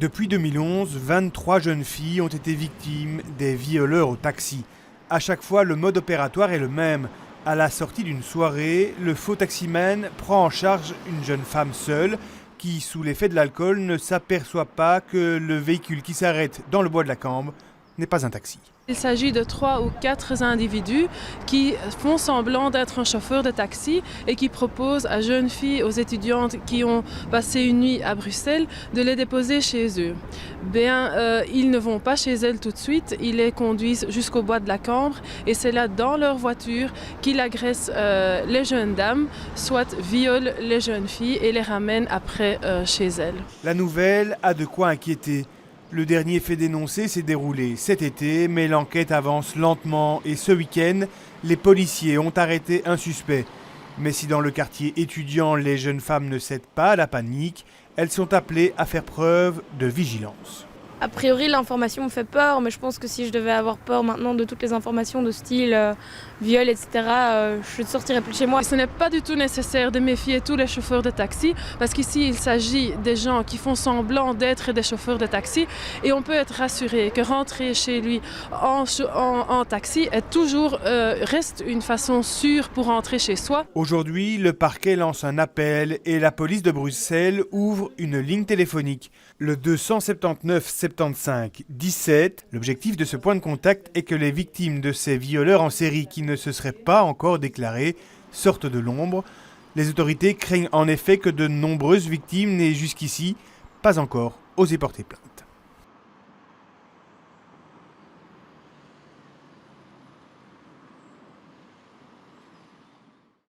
Depuis 2011, 23 jeunes filles ont été victimes des violeurs au taxi. À chaque fois, le mode opératoire est le même. À la sortie d'une soirée, le faux taximan prend en charge une jeune femme seule qui, sous l'effet de l'alcool, ne s'aperçoit pas que le véhicule qui s'arrête dans le bois de la Cambre n'est pas un taxi. Il s'agit de 3 ou 4 individus qui font semblant d'être un chauffeur de taxi et qui proposent à jeunes filles, aux étudiantes qui ont passé une nuit à Bruxelles, de les déposer chez eux. Ils ne vont pas chez elles tout de suite, ils les conduisent jusqu'au bois de la Cambre et c'est là, dans leur voiture, qu'ils agressent les jeunes dames, soit violent les jeunes filles et les ramènent après chez elles. La nouvelle a de quoi inquiéter. Le dernier fait dénoncer s'est déroulé cet été, mais l'enquête avance lentement et ce week-end, les policiers ont arrêté un suspect. Mais si dans le quartier étudiant, les jeunes femmes ne cèdent pas à la panique, elles sont appelées à faire preuve de vigilance. A priori, l'information me fait peur, mais je pense que si je devais avoir peur maintenant de toutes les informations de style viol, etc., je ne sortirais plus de chez moi. Ce n'est pas du tout nécessaire de méfier tous les chauffeurs de taxi, parce qu'ici, il s'agit des gens qui font semblant d'être des chauffeurs de taxi, et on peut être rassuré que rentrer chez lui en taxi reste une façon sûre pour rentrer chez soi. Aujourd'hui, le parquet lance un appel et la police de Bruxelles ouvre une ligne téléphonique, le 279 75 17. L'objectif de ce point de contact est que les victimes de ces violeurs en série qui ne se seraient pas encore déclarés sortent de l'ombre. Les autorités craignent en effet que de nombreuses victimes n'aient jusqu'ici pas encore osé porter plainte.